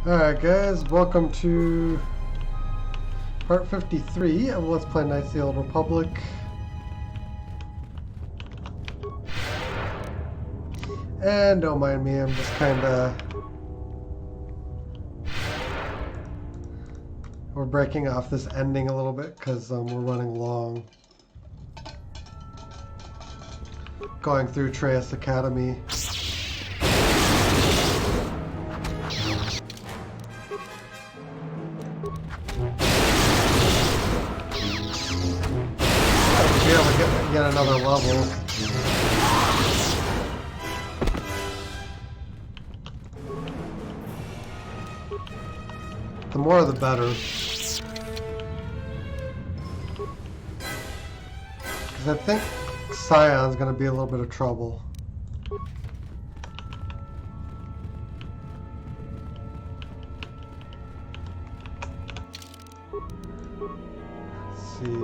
Alright guys, welcome to part 53 of Let's Play Knights of the Old Republic. And don't mind me, I'm just kinda... We're breaking off this ending a little bit because we're running long. Going through Kriea Academy. Be able to get another level. The more the better. Because I think Scion's going to be a little bit of trouble. Let's see.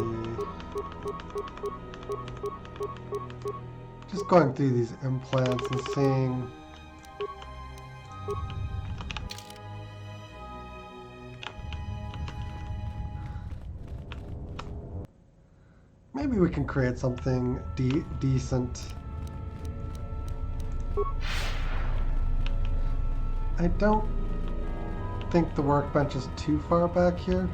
Just going through these implants and seeing. Maybe we can create something decent. I don't think the workbench is too far back here.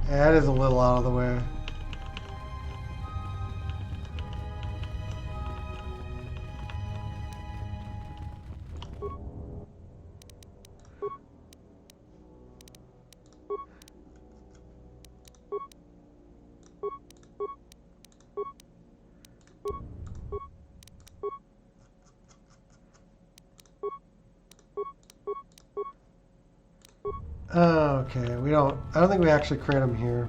Yeah, it is a little out of the way. Okay, I don't think we actually create them here.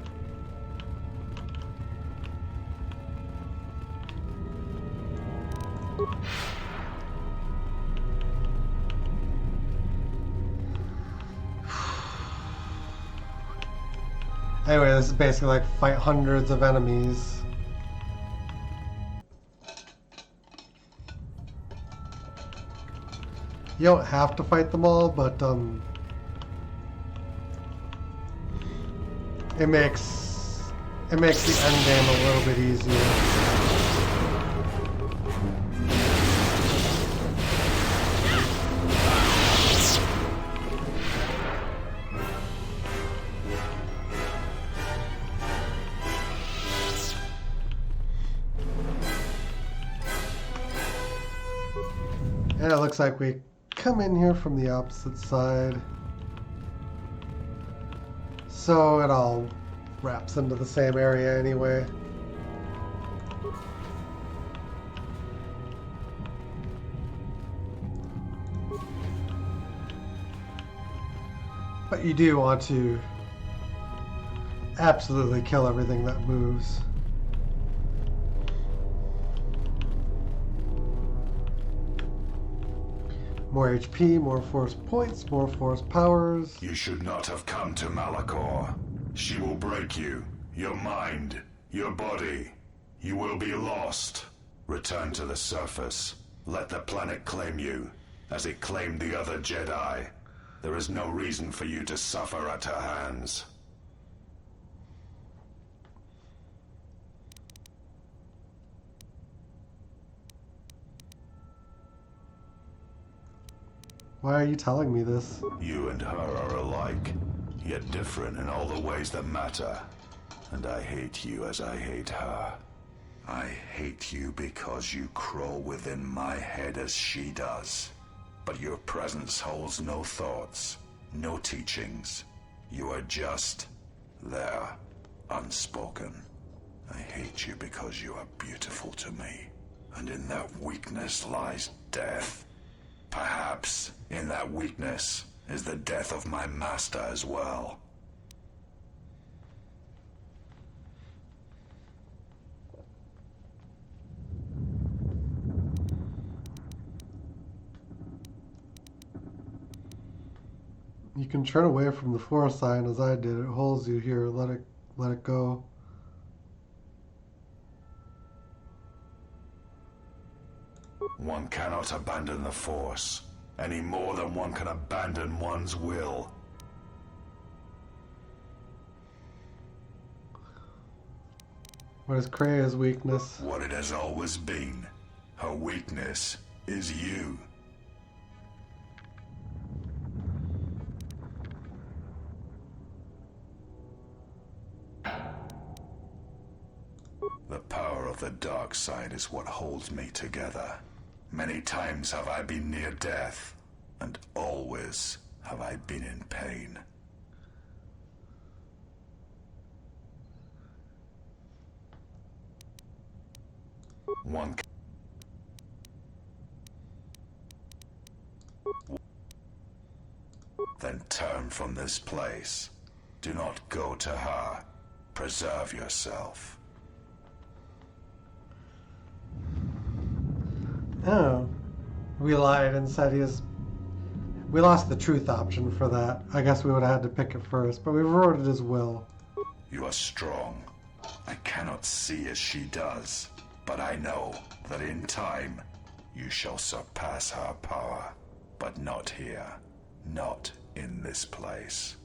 Anyway, this is basically like fight hundreds of enemies. You don't have to fight them all, but it makes the end game a little bit easier. And it looks like we come in here from the opposite side. So it all wraps into the same area anyway. But you do want to absolutely kill everything that moves. More HP, more force points, more force powers. You should not have come to Malachor. She will break you, your mind, your body. You will be lost. Return to the surface. Let the planet claim you, as it claimed the other Jedi. There is no reason for you to suffer at her hands. Why are you telling me this? You and her are alike, yet different in all the ways that matter. And I hate you as I hate her. I hate you because you crawl within my head as she does. But your presence holds no thoughts, no teachings. You are just there, unspoken. I hate you because you are beautiful to me. And in that weakness lies death. Perhaps in that weakness is the death of my master as well. You can turn away from the force sign as I did. It holds you here. Let it go. One cannot abandon the Force. any more than one can abandon one's will. What is Kria's weakness? What it has always been. Her weakness is you. The power of the dark side is what holds me together. Many times have I been near death, and always have I been in pain. One then turn from this place. Do not go to her. Preserve yourself. Oh. We lied and said we lost the truth option for that. I guess we would have had to pick it first, but we wrote it as will. You are strong. I cannot see as she does, but I know that in time you shall surpass her power. But not here. Not in this place.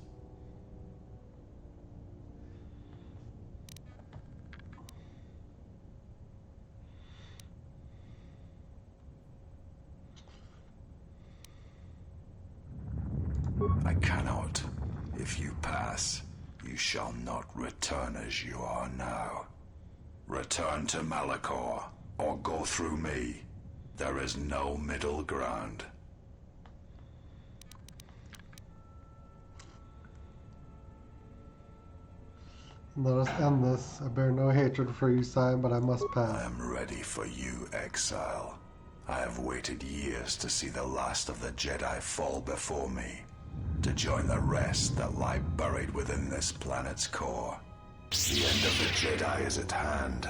I cannot. If you pass, you shall not return as you are now. Return to Malachor, or go through me. There is no middle ground. Let us end this. I bear no hatred for you, Scion, but I must I pass. am ready for you, exile. I have waited years to see the last of the Jedi fall before me, to join the rest that lie buried within this planet's core. The end of the Jedi is at hand.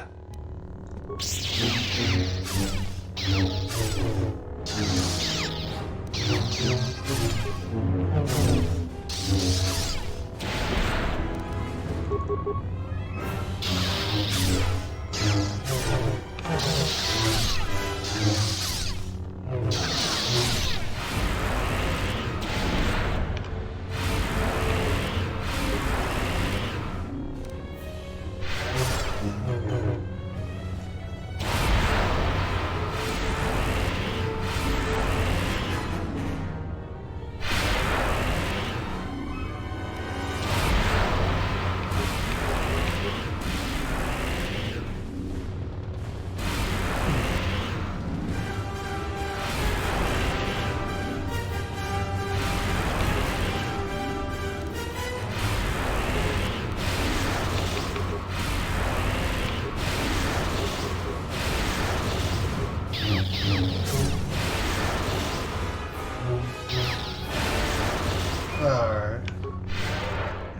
Alright.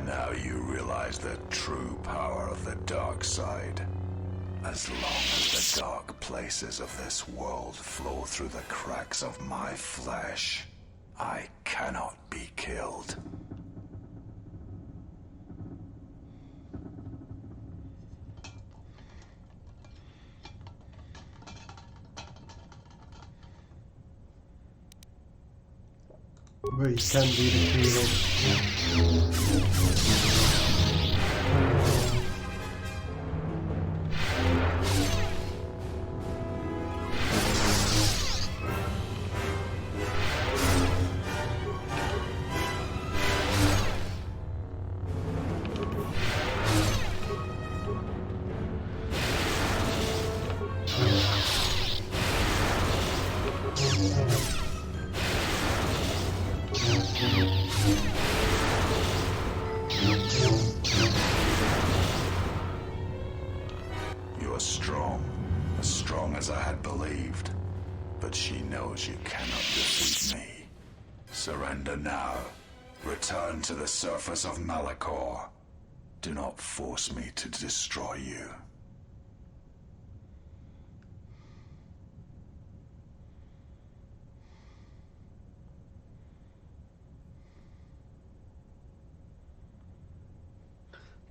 Now you realize the true power of the dark side. As long as the dark places of this world flow through the cracks of my flesh, I cannot be killed. But you can be defeated. You are strong, as strong as I had believed. But she knows you cannot defeat me. Surrender now. Return to the surface of Malachor. Do not force me to destroy you.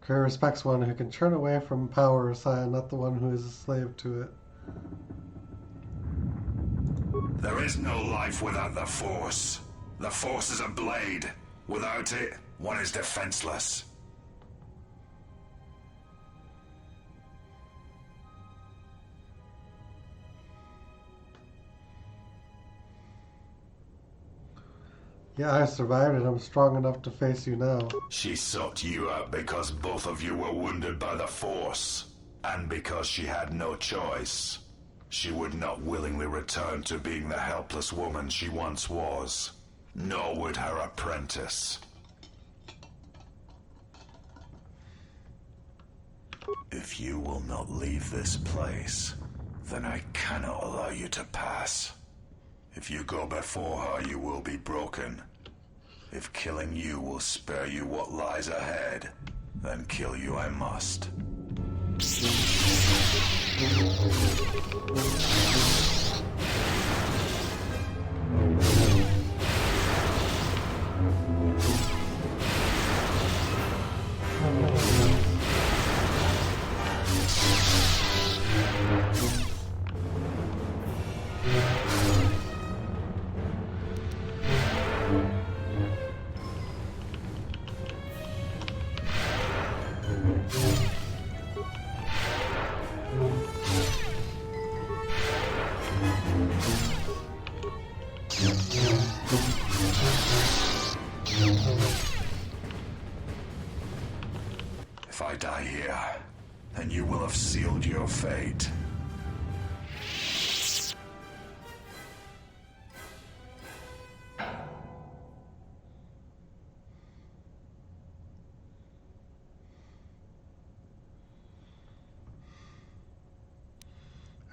Kriea respects one who can turn away from power, Scion, not the one who is a slave to it. There is no life without the Force. The Force is a blade. Without it, one is defenseless. Yeah, I survived and I'm strong enough to face you now. She sought you out because both of you were wounded by the Force, and because she had no choice. She would not willingly return to being the helpless woman she once was, nor would her apprentice. If you will not leave this place, then I cannot allow you to pass. If you go before her, you will be broken. If killing you will spare you what lies ahead, then kill you I must. If I die here, then you will have sealed your fate.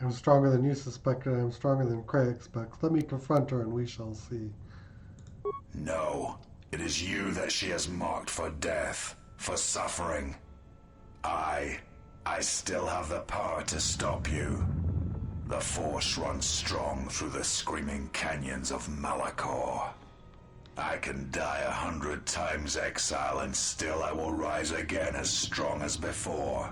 I'm stronger than you suspected. I'm stronger than Kriea expects. Let me confront her and we shall see. No, it is you that she has marked for death, for suffering. I still have the power to stop you. The Force runs strong through the screaming canyons of Malachor. I can die 100 times exile and still I will rise again as strong as before.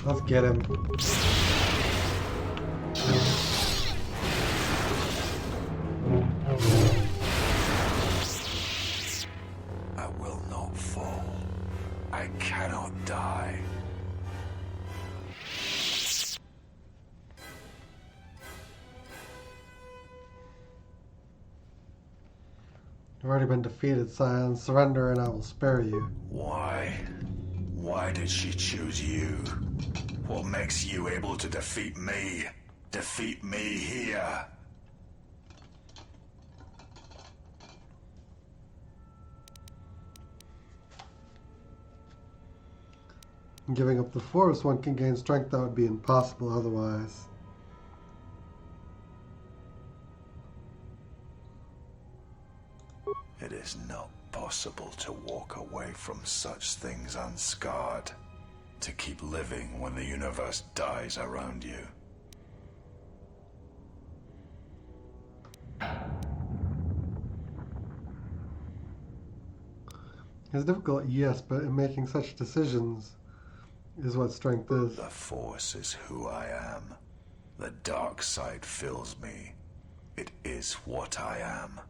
Let's get him. I will not fall. I cannot die. You've already been defeated, Scion. Surrender and I will spare you. Why? Why did she choose you? What makes you able to defeat me? Defeat me here? In giving up the Force, one can gain strength that would be impossible otherwise. It is not possible to walk away from such things unscarred, to keep living when the universe dies around you. It's difficult, yes, but in making such decisions is what strength is. The Force is who I am. The dark side fills me. It is what I am.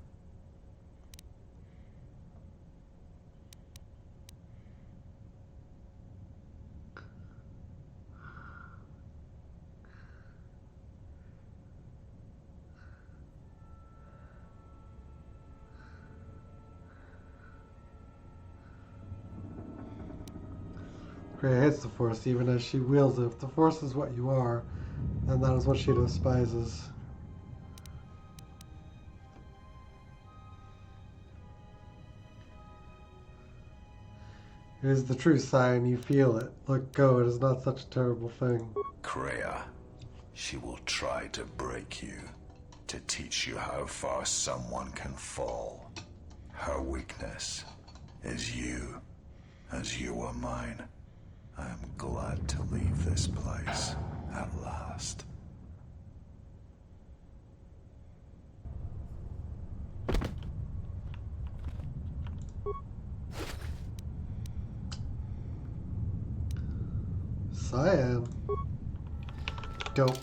Kriea hates the Force even as she wields it. If the Force is what you are, then that is what she despises. It is the true sign, you feel it. Let go, it is not such a terrible thing. Kriea, she will try to break you, to teach you how far someone can fall. Her weakness is you, as you are mine. I am glad to leave this place at last. Cyan. Dope.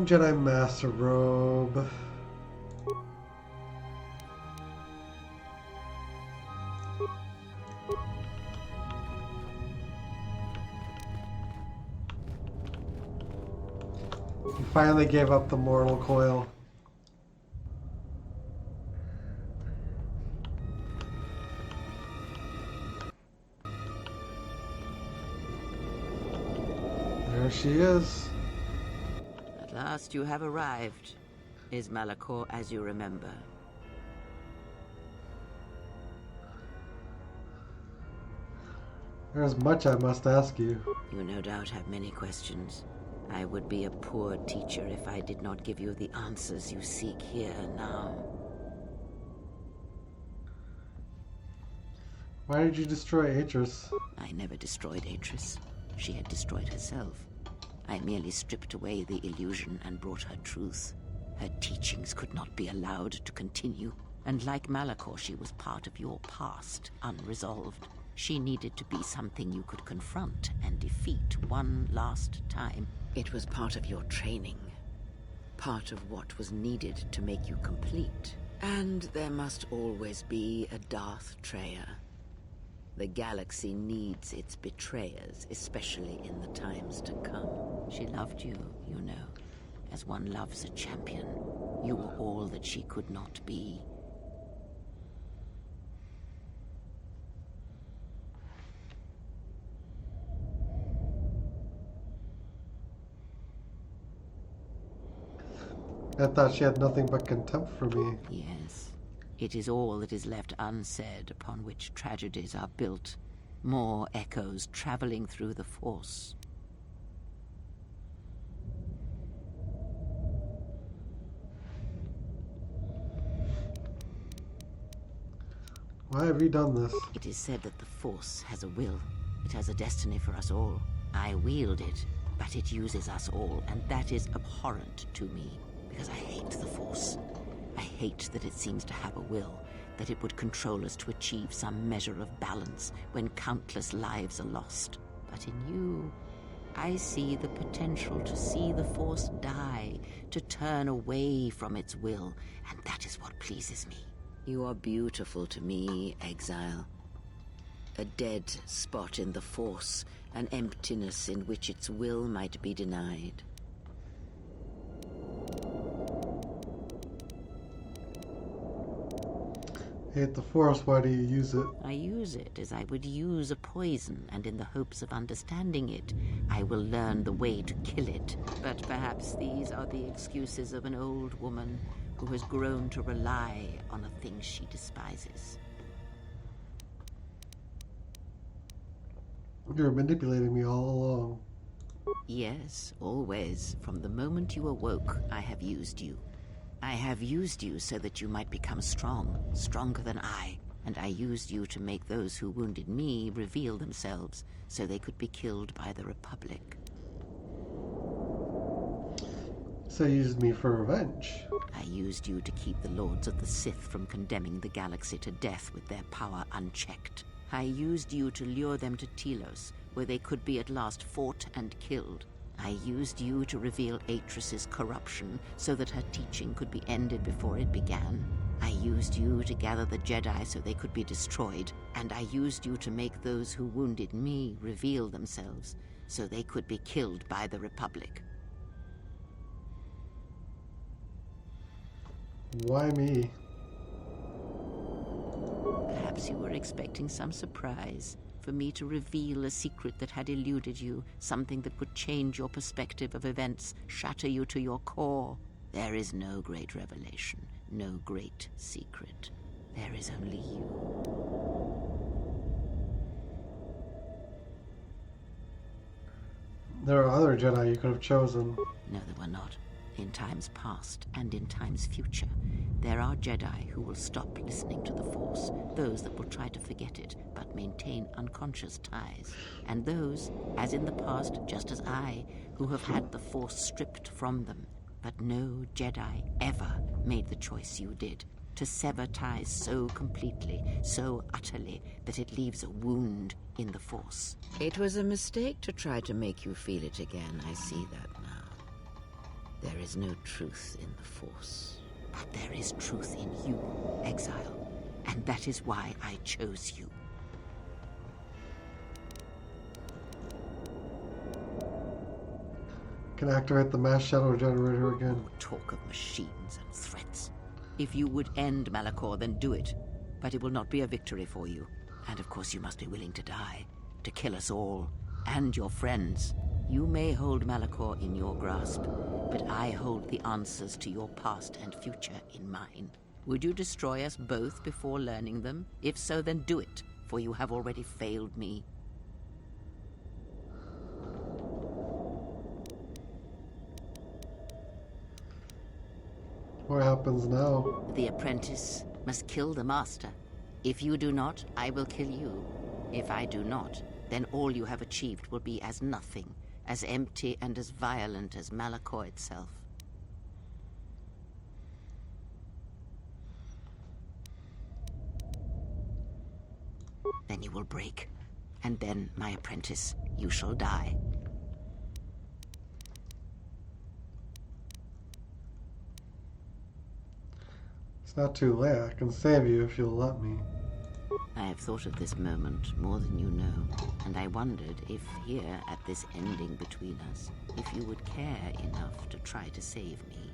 Jedi Master Robe. He finally gave up the mortal coil. There she is. At last you have arrived. Is Malachor as you remember? There's much I must ask you. You no doubt have many questions. I would be a poor teacher if I did not give you the answers you seek here now. Why did you destroy Atris? I never destroyed Atris. She had destroyed herself. I merely stripped away the illusion and brought her truth. Her teachings could not be allowed to continue, and like Malachor, she was part of your past, unresolved. She needed to be something you could confront and defeat one last time. It was part of your training, part of what was needed to make you complete. And there must always be a Darth Treya. The galaxy needs its betrayers, especially in the times to come. She loved you, you know, as one loves a champion. You were all that she could not be. I thought she had nothing but contempt for me. Yes. It is all that is left unsaid upon which tragedies are built. More echoes traveling through the Force. Why have you done this? It is said that the Force has a will. It has a destiny for us all. I wield it, but it uses us all, and that is abhorrent to me, because I hate the Force. I hate that it seems to have a will, that it would control us to achieve some measure of balance when countless lives are lost. But in you, I see the potential to see the Force die, to turn away from its will, and that is what pleases me. You are beautiful to me, Exile. A dead spot in the Force, an emptiness in which its will might be denied. Hate the Force, why do you use it? I use it as I would use a poison, and in the hopes of understanding it, I will learn the way to kill it. But perhaps these are the excuses of an old woman who has grown to rely on a thing she despises. You were manipulating me all along. Yes, always. From the moment you awoke, I have used you. I have used you so that you might become strong, stronger than I. And I used you to make those who wounded me reveal themselves, so they could be killed by the Republic. So you used me for revenge. I used you to keep the Lords of the Sith from condemning the galaxy to death with their power unchecked. I used you to lure them to Telos, where they could be at last fought and killed. I used you to reveal Atris's corruption so that her teaching could be ended before it began. I used you to gather the Jedi so they could be destroyed, and I used you to make those who wounded me reveal themselves so they could be killed by the Republic. Why me? Perhaps you were expecting some surprise. For me to reveal a secret that had eluded you, something that would change your perspective of events, shatter you to your core. There is no great revelation, no great secret. There is only you. There are other Jedi you could have chosen. No, there were not. In times past and in times future, there are Jedi who will stop listening to the Force, those that will try to forget it but maintain unconscious ties, and those, as in the past, just as I, who have had the Force stripped from them. But no Jedi ever made the choice you did, to sever ties so completely, so utterly, that it leaves a wound in the Force. It was a mistake to try to make you feel it again. I see that now. There is no truth in the Force. But there is truth in you, Exile, and that is why I chose you. Can activate the mass shadow generator again. Oh, talk of machines and threats. If you would end Malachor, then do it. But it will not be a victory for you. And of course you must be willing to die. To kill us all. And your friends. You may hold Malachor in your grasp, but I hold the answers to your past and future in mine. Would you destroy us both before learning them? If so, then do it, for you have already failed me. What happens now? The apprentice must kill the master. If you do not, I will kill you. If I do not, then all you have achieved will be as nothing, as empty and as violent as Malachor itself. Then you will break, and then, my apprentice, you shall die. It's not too late. I can save you if you'll let me. I have thought of this moment more than you know, and I wondered if here, at this ending between us, if you would care enough to try to save me.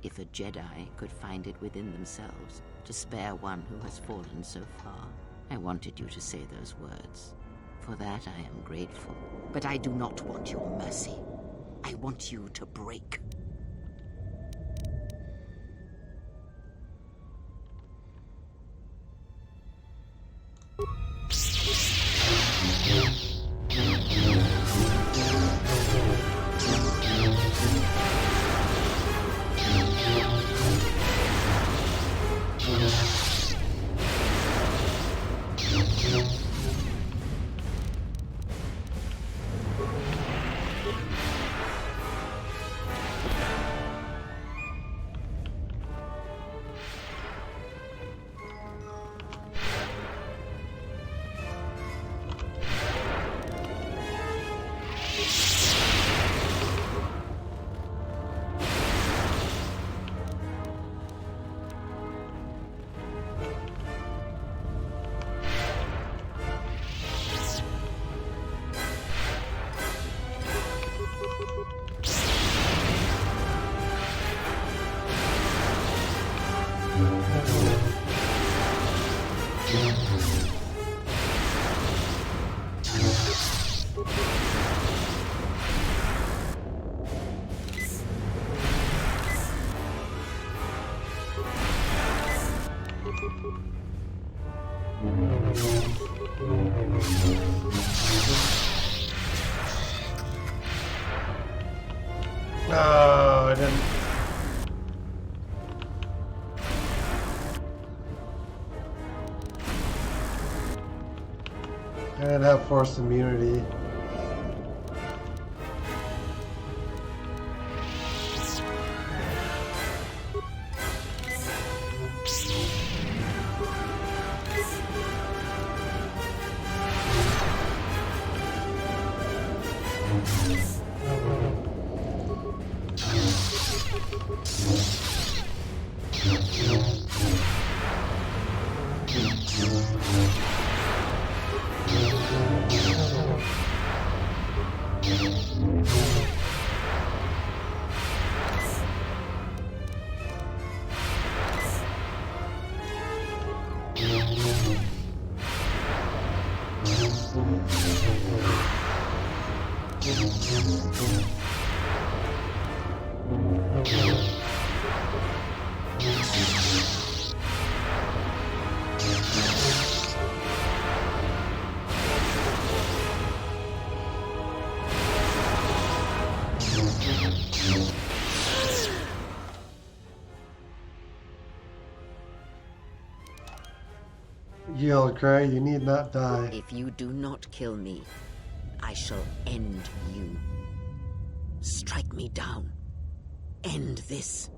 If a Jedi could find it within themselves to spare one who has fallen so far. I wanted you to say those words. For that I am grateful. But I do not want your mercy. I want you to break. No, I didn't. I didn't have force immunity. Yield, Kriea, you need not die. If you do not kill me, I shall end you. Strike me down. End this.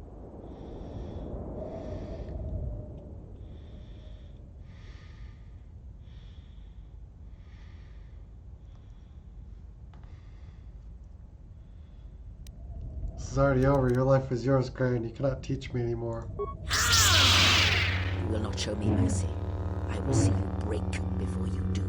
This is already over. Your life is yours, Kriea, and you cannot teach me anymore. You will not show me mercy. I will see you break before you do.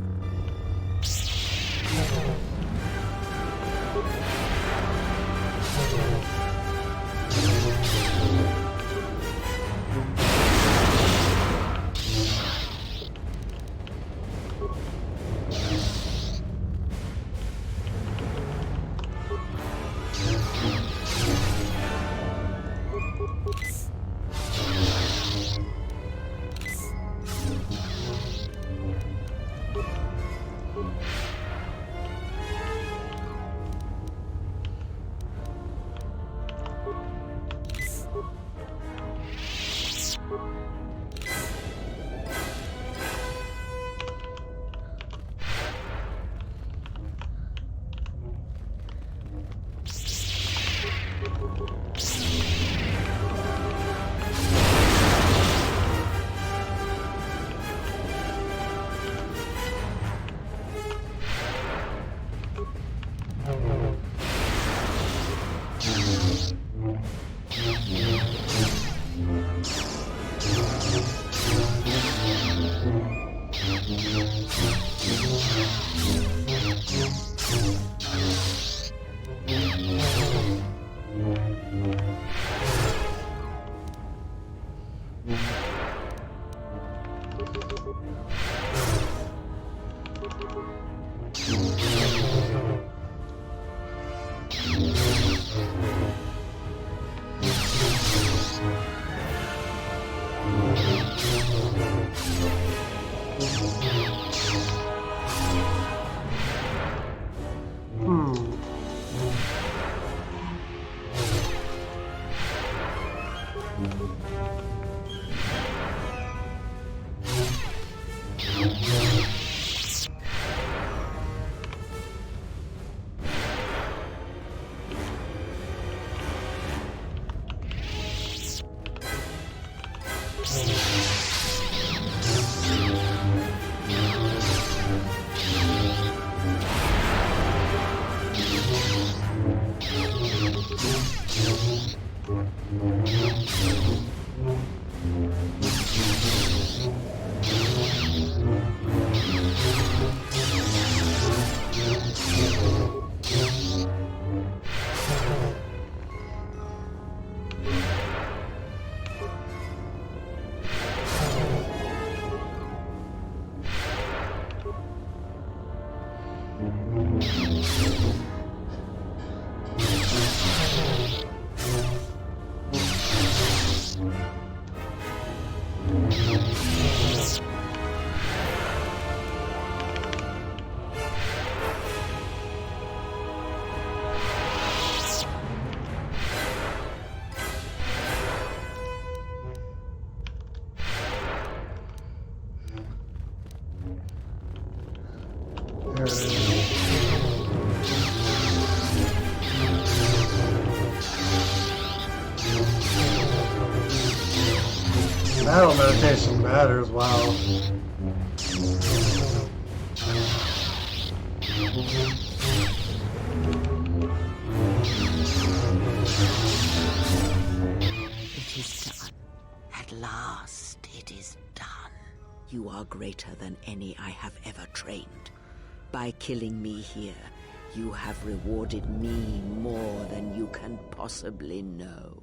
Battle meditation matters, wow. It is done. At last, it is done. You are greater than any I have ever trained. By killing me here, you have rewarded me more than you can possibly know.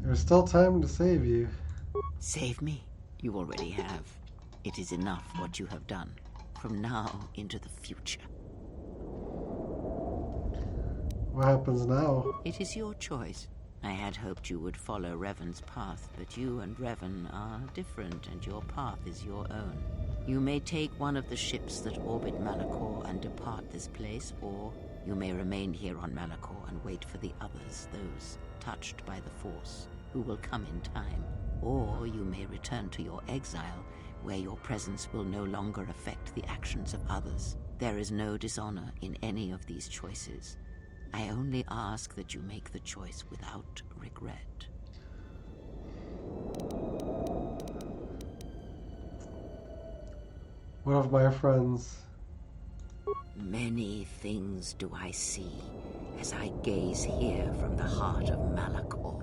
There's still time to save you. Save me? You already have. It is enough what you have done. From now into the future. What happens now? It is your choice. I had hoped you would follow Revan's path, but you and Revan are different, and your path is your own. You may take one of the ships that orbit Malachor and depart this place, or you may remain here on Malachor and wait for the others, those touched by the Force, who will come in time. Or you may return to your exile, where your presence will no longer affect the actions of others. There is no dishonor in any of these choices. I only ask that you make the choice without regret. One of my friends. Many things do I see as I gaze here from the heart of Malachor.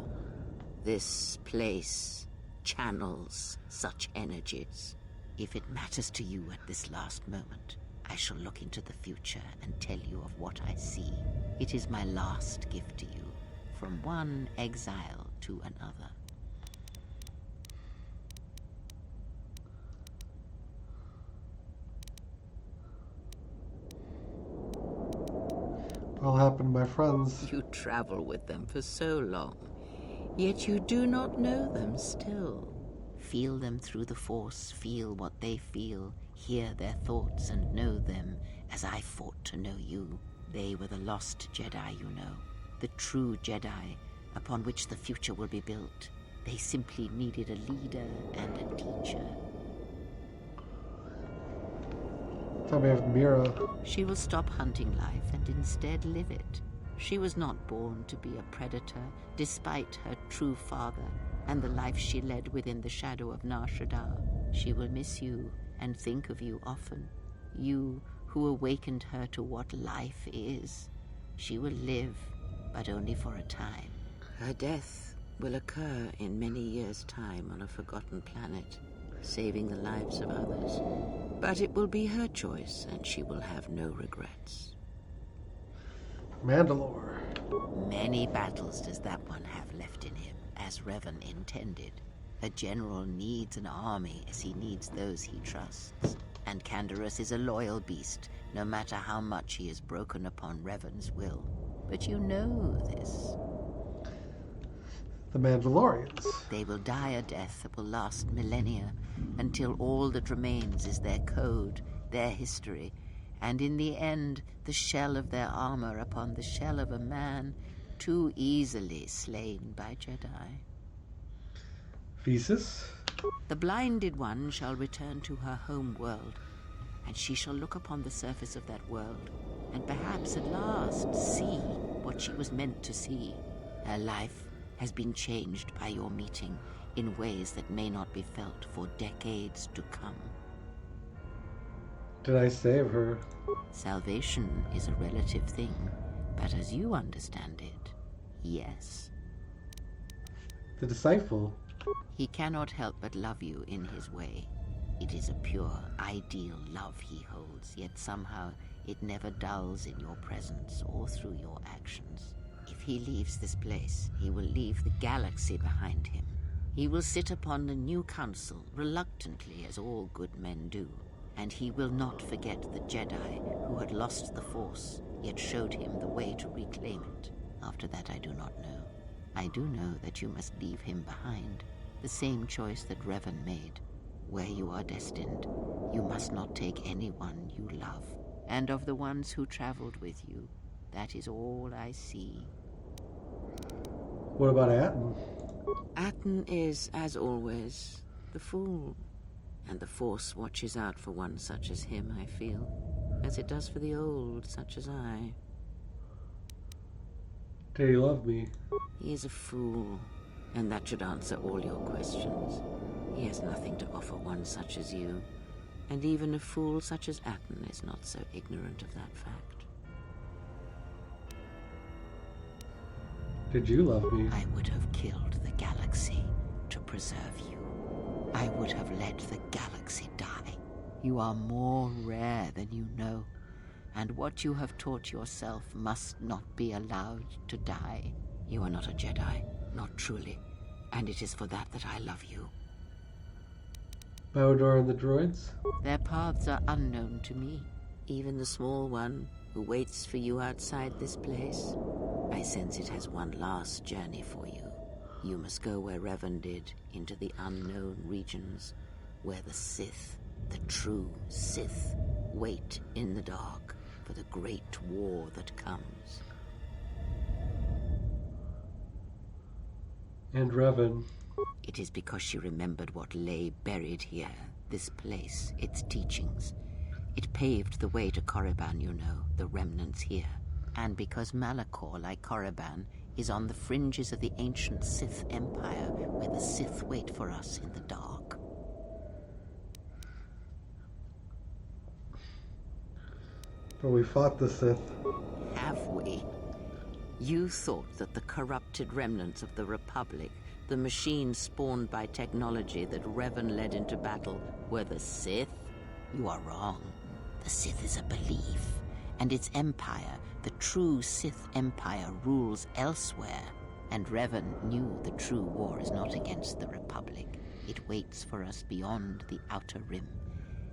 This place channels such energies. If it matters to you at this last moment, I shall look into the future and tell you of what I see. It is my last gift to you, from one exile to another. What happened to my friends? You travel with them for so long, yet you do not know them still. Feel them through the Force, feel what they feel, hear their thoughts and know them as I fought to know you. They were the lost Jedi, you know, the true Jedi upon which the future will be built. They simply needed a leader and a teacher. Tell me of Mira. She will stop hunting life and instead live it. She was not born to be a predator, despite her true father and the life she led within the shadow of Nar Shaddaa. She will miss you and think of you often. You who awakened her to what life is. She will live, but only for a time. Her death will occur in many years' time on a forgotten planet, saving the lives of others. But it will be her choice, and she will have no regrets. Mandalore. Many battles does that one have left in him, as Revan intended. A general needs an army as he needs those he trusts. And Canderous is a loyal beast, no matter how much he is broken upon Revan's will. But you know this. The Mandalorians. They will die a death that will last millennia, until all that remains is their code, their history, and in the end, the shell of their armor upon the shell of a man too easily slain by Jedi. Thesis. The blinded one shall return to her home world, and she shall look upon the surface of that world, and perhaps at last see what she was meant to see. Her life has been changed by your meeting in ways that may not be felt for decades to come. Did I save her? Salvation is a relative thing, but as you understand it, yes. The disciple. He cannot help but love you in his way. It is a pure, ideal love he holds, yet somehow it never dulls in your presence or through your actions. If he leaves this place, he will leave the galaxy behind him. He will sit upon the new council, reluctantly as all good men do. And he will not forget the Jedi who had lost the Force, yet showed him the way to reclaim it. After that I do not know. I do know that you must leave him behind. The same choice that Revan made. Where you are destined, you must not take anyone you love. And of the ones who traveled with you, that is all I see. What about Atten? Atten is, as always, the fool. And the Force watches out for one such as him, I feel, as it does for the old, such as I. Did he love me? He is a fool, and that should answer all your questions. He has nothing to offer one such as you, and even a fool such as Atten is not so ignorant of that fact. Did you love me? I would have killed the galaxy to preserve you. I would have let the galaxy die. You are more rare than you know, and what you have taught yourself must not be allowed to die. You are not a Jedi, not truly, and it is for that that I love you. Bao-Dor and the droids? Their paths are unknown to me, even the small one who waits for you outside this place. I sense it has one last journey for you. You must go where Revan did, into the unknown regions, where the Sith The true Sith wait in the dark for the great war that comes. And Revan. It is because she remembered what lay buried here, this place, its teachings. It paved the way to Korriban, you know, the remnants here. And because Malachor, like Korriban, is on the fringes of the ancient Sith Empire, where the Sith wait for us in the dark. But we fought the Sith. Have we? You thought that the corrupted remnants of the Republic, the machines spawned by technology that Revan led into battle, were the Sith? You are wrong. The Sith is a belief, and its empire, the true Sith Empire, rules elsewhere. And Revan knew the true war is not against the Republic. It waits for us beyond the Outer Rim,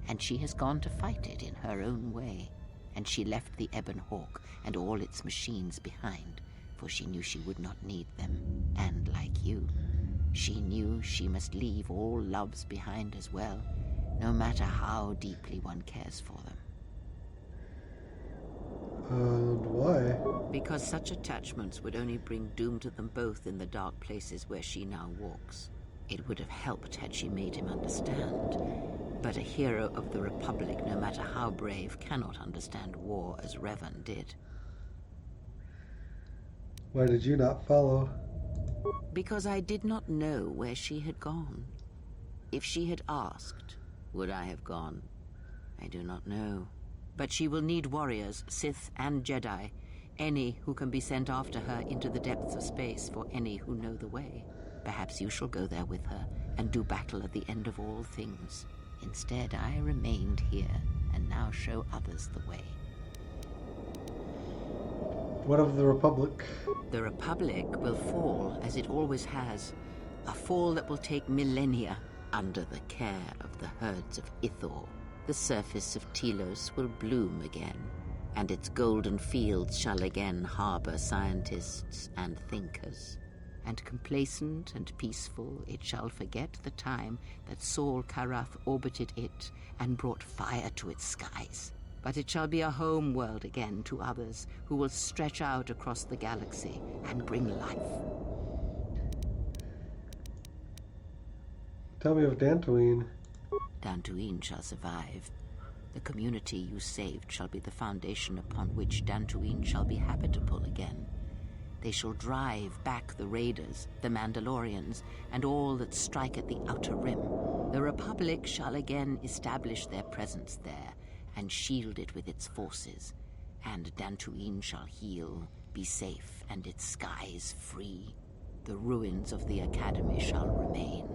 and she has gone to fight it in her own way. And she left the Ebon Hawk and all its machines behind, for she knew she would not need them. And like you, she knew she must leave all loves behind as well, no matter how deeply one cares for them. And why? Because such attachments would only bring doom to them both in the dark places where she now walks. It would have helped had she made him understand. But a hero of the Republic, no matter how brave, cannot understand war as Revan did. Why did you not follow? Because I did not know where she had gone. If she had asked, would I have gone? I do not know. But she will need warriors, Sith and Jedi, any who can be sent after her into the depths of space for any who know the way. Perhaps you shall go there with her and do battle at the end of all things. Instead, I remained here and now show others the way. What of the Republic? The Republic will fall, as it always has. A fall that will take millennia under the care of the herds of Ithor. The surface of Telos will bloom again, and its golden fields shall again harbor scientists and thinkers. And complacent and peaceful, it shall forget the time that Saul Karath orbited it and brought fire to its skies. But it shall be a home world again to others who will stretch out across the galaxy and bring life. Tell me of Dantooine. Dantooine shall survive. The community you saved shall be the foundation upon which Dantooine shall be habitable again. They shall drive back the Raiders, the Mandalorians, and all that strike at the Outer Rim. The Republic shall again establish their presence there, and shield it with its forces. And Dantooine shall heal, be safe, and its skies free. The ruins of the Academy shall remain.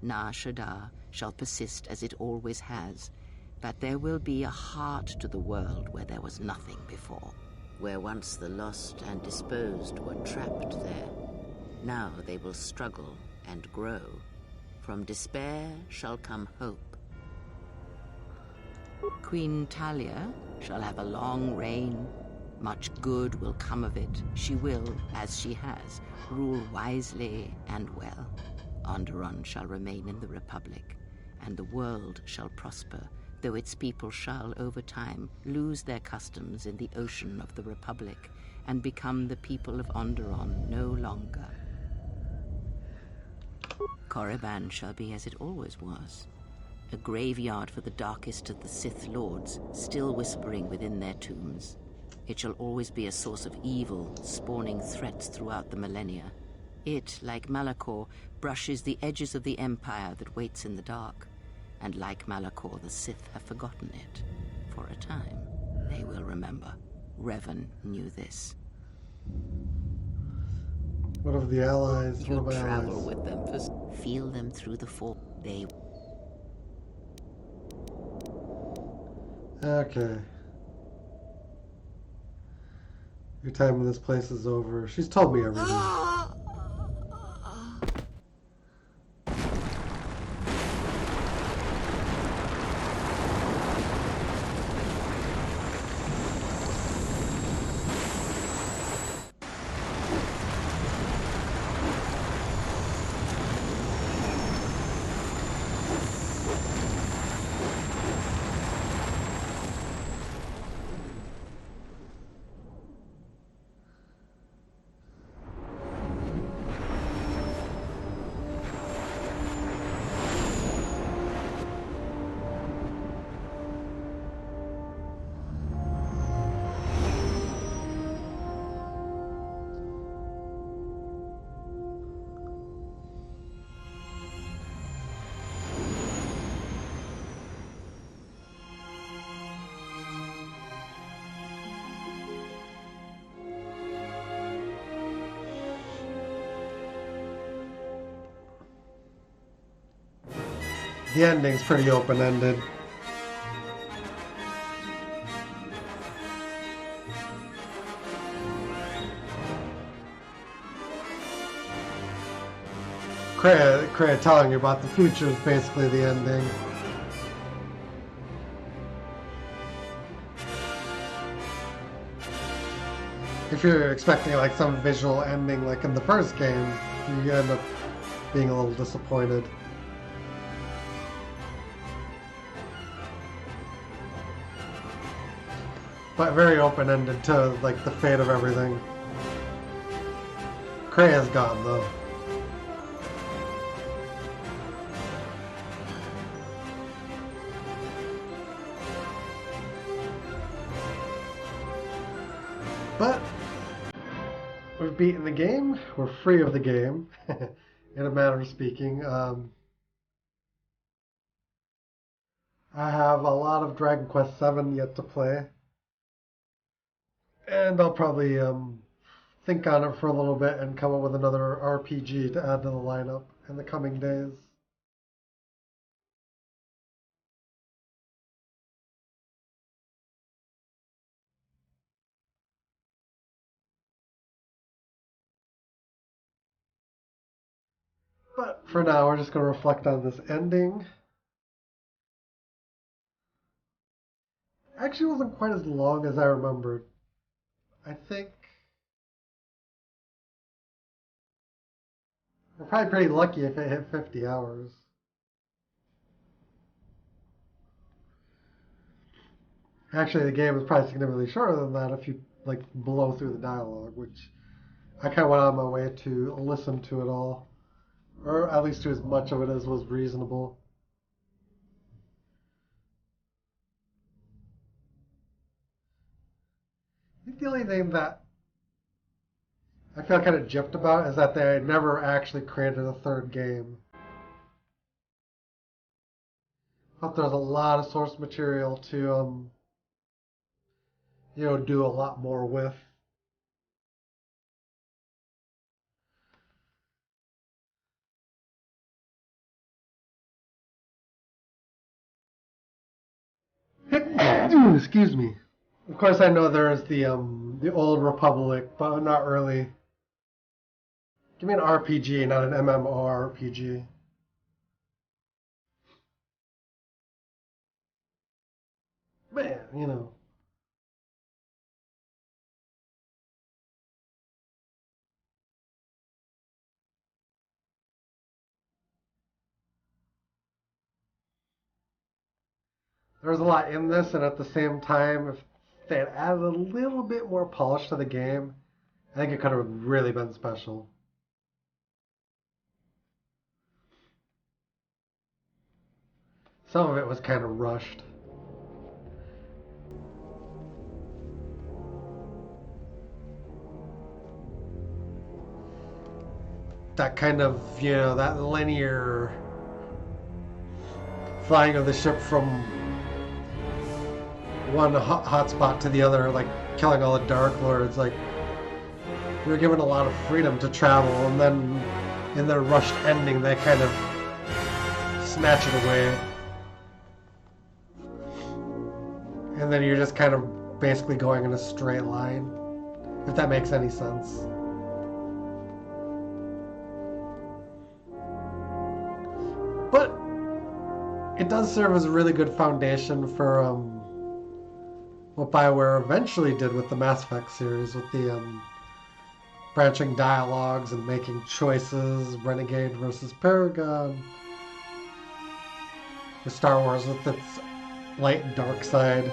Nar Shaddaa shall persist as it always has, but there will be a heart to the world where there was nothing before, where once the lost and disposed were trapped there. Now they will struggle and grow. From despair shall come hope. Queen Talia shall have a long reign. Much good will come of it. She will, as she has, rule wisely and well. Onderon shall remain in the Republic, and the world shall prosper, though its people shall, over time, lose their customs in the ocean of the Republic, and become the people of Onderon no longer. Korriban shall be as it always was, a graveyard for the darkest of the Sith Lords, still whispering within their tombs. It shall always be a source of evil, spawning threats throughout the millennia. It, like Malachor, brushes the edges of the Empire that waits in the dark. And like Malachor, the Sith have forgotten it. For a time, they will remember. Revan knew this. What of the allies? You What of my travel allies? with them, feel them through the fall. They... Okay. Your time in this place is over. She's told me everything. The ending's pretty open-ended. Kriea telling you about the future is basically the ending. If you're expecting like some visual ending like in the first game, you end up being a little disappointed. But very open-ended to like the fate of everything. Kria's gone though. But we've beaten the game. We're free of the game, in a manner of speaking. I have a lot of Dragon Quest VII yet to play, and I'll probably think on it for a little bit and come up with another RPG to add to the lineup in the coming days. But for now, we're just going to reflect on this ending. Actually, it wasn't quite as long as I remembered. I think we're probably pretty lucky if it hit 50 hours. Actually, the game is probably significantly shorter than that if you like blow through the dialogue, which I kind of went on my way to listen to it all, or at least to as much of it as was reasonable. I think the only thing that I feel kind of gypped about is that they never actually created a third game. But there's a lot of source material to do a lot more with. Excuse me. Of course, I know there's the Old Republic, but not really. Give me an RPG, not an MMORPG. Man. There's a lot in this, and at the same time, if they had added a little bit more polish to the game, I think it could have really been special. Some of it was kind of rushed. That kind of, that linear flying of the ship from one hotspot to the other, like killing all the Dark Lords, like we were given a lot of freedom to travel, and then in their rushed ending, they kind of snatch it away. And then you're just kind of basically going in a straight line, if that makes any sense. But it does serve as a really good foundation for what BioWare eventually did with the Mass Effect series, with the branching dialogues and making choices, Renegade versus Paragon. For Star Wars with its light and dark side.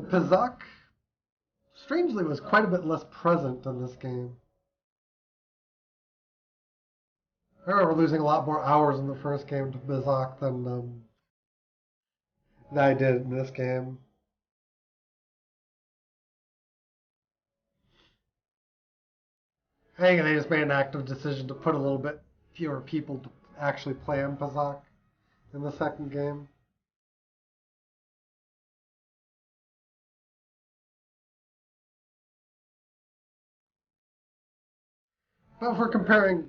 Pizak, strangely, was quite a bit less present in this game. I remember losing a lot more hours in the first game to Pizak than I did in this game. I think they just made an active decision to put a little bit fewer people to actually play on Pizak in the second game. But if we're comparing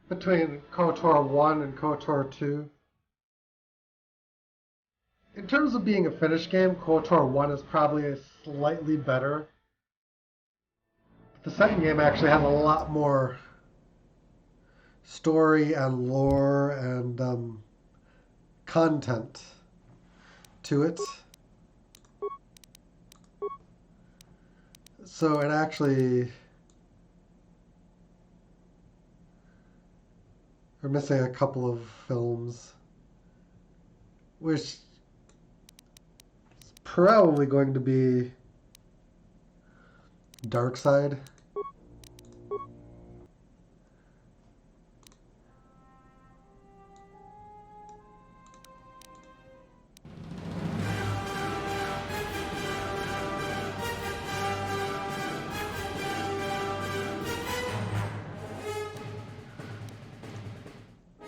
between KOTOR 1 and KOTOR 2, in terms of being a finished game, KOTOR 1 is probably slightly better. But the second game actually has a lot more story and lore and content to it. So it actually... We're missing a couple of films, which is probably going to be Dark Side.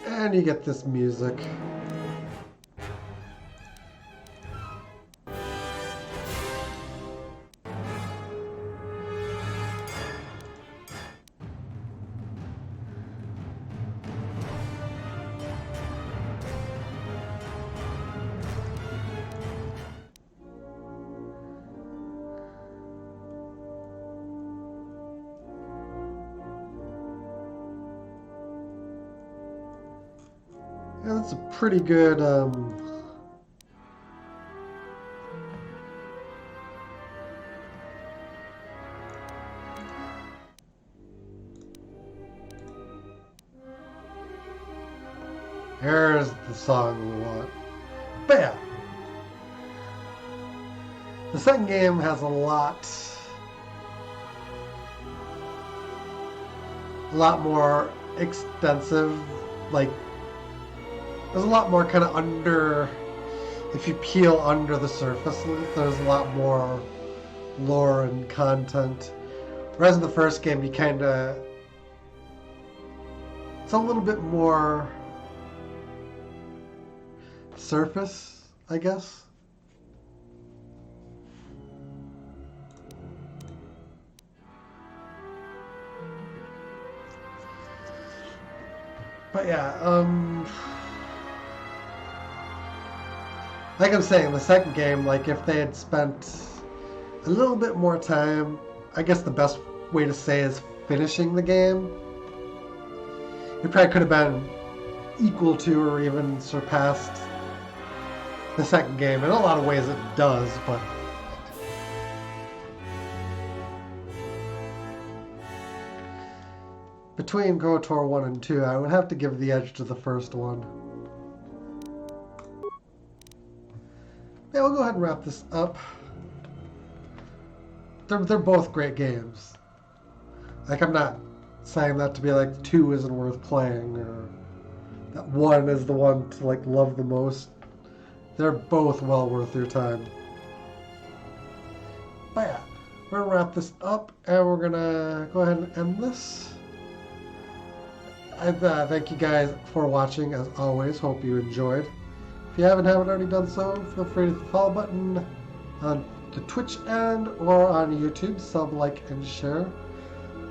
And you get this music. Yeah, that's a pretty good here's the song we want. But yeah, the second game has a lot more extensive, like, there's a lot more kind of under, if you peel under the surface, there's a lot more lore and content. Whereas in the first game, you kind of, it's a little bit more surface, I guess. But yeah, like I'm saying, the second game, like if they had spent a little bit more time, I guess the best way to say is finishing the game, it probably could have been equal to or even surpassed the second game. In a lot of ways it does, but between KOTOR 1 and 2, I would have to give the edge to the first one. Yeah, we'll go ahead and wrap this up. They're both great games. Like, I'm not saying that to be like 2 isn't worth playing or that 1 is the one to like love the most. They're both well worth your time. But yeah, we're gonna wrap this up and we're gonna go ahead and end this. I thank you guys for watching as always. Hope you enjoyed. If you haven't already done so, feel free to hit the follow button on the Twitch end or on YouTube. Sub, like, and share.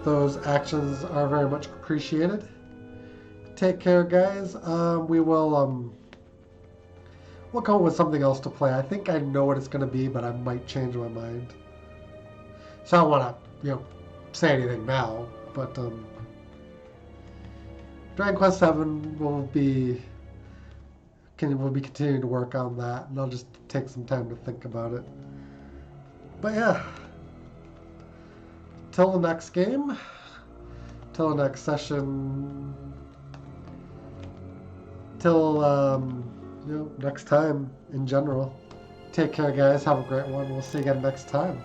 Those actions are very much appreciated. Take care, guys. We'll come up with something else to play. I think I know what it's going to be, but I might change my mind. So I don't want to, say anything now. But Dragon Quest VII will be continuing to work on that, and I'll just take some time to think about it. But yeah, till the next game, till the next session, till next time in general. Take care, guys. Have a great one. We'll see you again next time.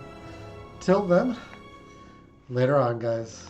Till then, later on, guys.